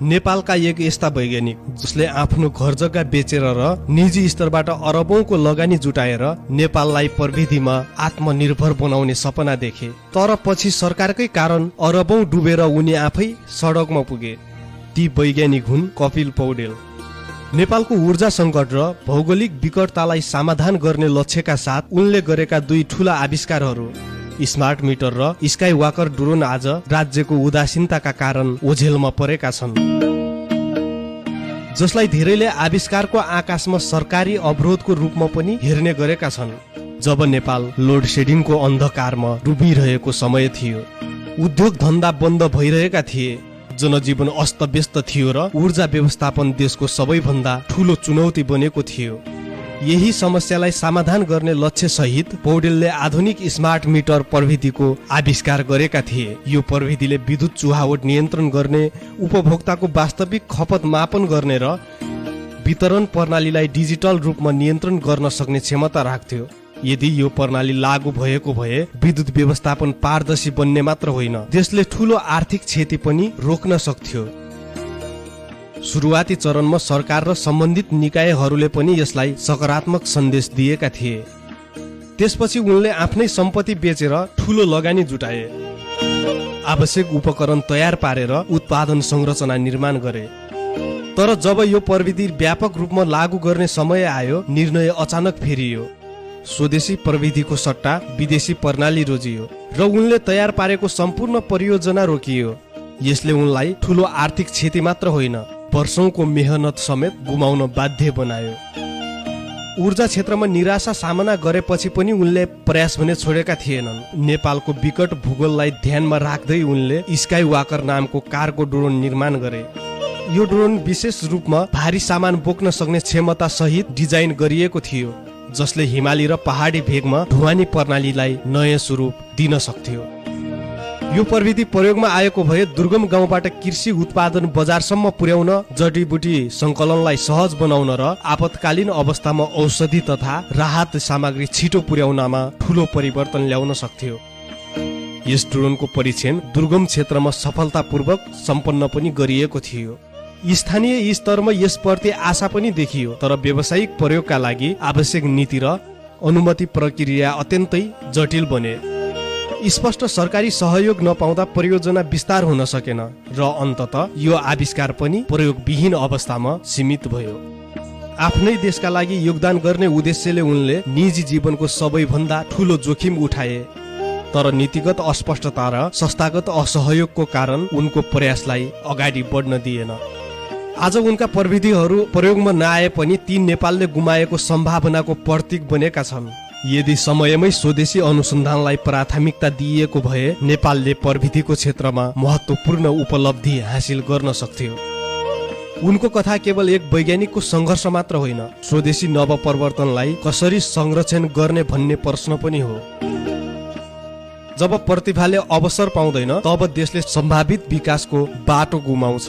नेपालका एक यस्ता वैज्ञानिक जसले आफ्नो घर जग्गा बेचेर र निजी स्तरबाट अरबौंको लगानी जुटाएर नेपाललाई प्रविधिमा आत्मनिर्भर बनाउने सपना देखे, तर पछि सरकारकै कारण अरबौं डुबेर उनी आफै सडकमा पुगे। ती वैज्ञानिक हुन् कपिल पौडेल। नेपालको ऊर्जा संकट र भौगोलिक विकटतालाई समाधान गर्ने लक्ष्यका साथ उनले गरेका दुई ठूला आविष्कारहरू स्मार्ट मिटर र स्काई वाकर ड्रोन आज राज्यको उदासीनताका कारण ओझेलमा परेका छन्, जसलाई धेरैले आविष्कारको आकाशमा सरकारी अवरोधको रूपमा पनि हेर्ने गरेका छन्। जब नेपाल लोड शेडिङको अन्धकारमा डुबिरहेको समय थियो, उद्योग धन्दा बन्द भइरहेका थिए, जनजीवन अस्तव्यस्त थियो र ऊर्जा व्यवस्थापन देशको सबैभन्दा ठूलो चुनौती बनेको थियो। यही समस्यालाई समाधान गर्ने लक्ष्य सहित पौडेलले आधुनिक स्मार्ट मिटर प्रविधिको आविष्कार गरेका थिए। यो प्रविधिले विद्युत चुहावट नियन्त्रण गर्ने, उपभोक्ताको वास्तविक खपत मापन गर्ने र वितरण प्रणालीलाई डिजिटल रूपमा नियन्त्रण गर्न सक्ने क्षमता राख्थ्यो। यदि यो प्रणाली लागू भएको भए विद्युत व्यवस्थापन पारदर्शी बन्ने मात्र होइन, देशले ठूलो आर्थिक क्षति पनि रोक्न सक्थ्यो। सुरुवाती चरणमा सरकार र सम्बन्धित निकायहरूले पनि यसलाई सकारात्मक सन्देश दिएका थिए। त्यसपछि उनले आफ्नै सम्पत्ति बेचेर ठूलो लगानी जुटाए, आवश्यक उपकरण तयार पारेर उत्पादन संरचना निर्माण गरे। तर जब यो प्रविधि व्यापक रूपमा लागू गर्ने समय आयो, निर्णय अचानक फेरियो। स्वदेशी प्रविधिको सट्टा विदेशी प्रणाली रोजियो र उनले तयार पारेको सम्पूर्ण परियोजना रोकियो। यसले उनलाई ठूलो आर्थिक क्षति मात्र होइन, वर्षौंको मेहनत समेत गुमाउन बाध्य बनायो। ऊर्जा क्षेत्रमा निराशा सामना गरेपछि पनि उनले प्रयास भने छोडेका थिएनन्। नेपालको विकट भूगोललाई ध्यानमा राख्दै उनले स्काई वाकर नामको कार्गो ड्रोन निर्माण गरे। यो ड्रोन विशेष रूपमा भारी सामान बोक्न सक्ने क्षमता सहित डिजाइन गरिएको थियो, जसले हिमाली र पहाडी भेगमा ढुवानी प्रणालीलाई नयाँ स्वरूप दिन सक्थ्यो। यो प्रविधि प्रयोगमा आएको भए दुर्गम गाउँबाट कृषि उत्पादन बजारसम्म पुर्याउन, जडीबुटी संकलनलाई सहज बनाउन र आपतकालीन अवस्थामा औषधि तथा राहत सामग्री छिटो पुर्याउनमा ठूलो परिवर्तन ल्याउन सक्थ्यो। यस ड्रोनको परीक्षण दुर्गम क्षेत्रमा सफलतापूर्वक सम्पन्न पनि गरिएको थियो। स्थानीय स्तरमा यसप्रति आशा पनि देखियो, तर व्यावसायिक प्रयोगका लागि आवश्यक नीति र अनुमति प्रक्रिया अत्यन्तै जटिल बने। स्पष्ट सरकारी सहयोग नपाउँदा परियोजना विस्तार हुन सकेन र अन्ततः यो आविष्कार पनि प्रयोगविहीन अवस्थामा सीमित भयो। आफ्नै देशका लागि योगदान गर्ने उद्देश्यले उनले निजी जीवनको सबैभन्दा ठूलो जोखिम उठाए, तर नीतिगत अस्पष्टता र संस्थागत असहयोगको कारण उनको प्रयासलाई अगाडि बढ्न दिएन। आज उनका प्रविधिहरू प्रयोगमा नआए पनि ती नेपालले गुमाएको सम्भावनाको प्रतीक बनेका छन्। यदि समयमै स्वदेशी अनुसन्धानलाई प्राथमिकता दिइएको भए नेपालले प्रविधिको क्षेत्रमा महत्त्वपूर्ण उपलब्धि हासिल गर्न सक्थ्यो। उनको कथा केवल एक वैज्ञानिकको सङ्घर्ष मात्र होइन, स्वदेशी नवप्रवर्तनलाई कसरी संरक्षण गर्ने भन्ने प्रश्न पनि हो। जब प्रतिभाले अवसर पाउँदैन, तब देशले सम्भावित विकासको बाटो गुमाउँछ।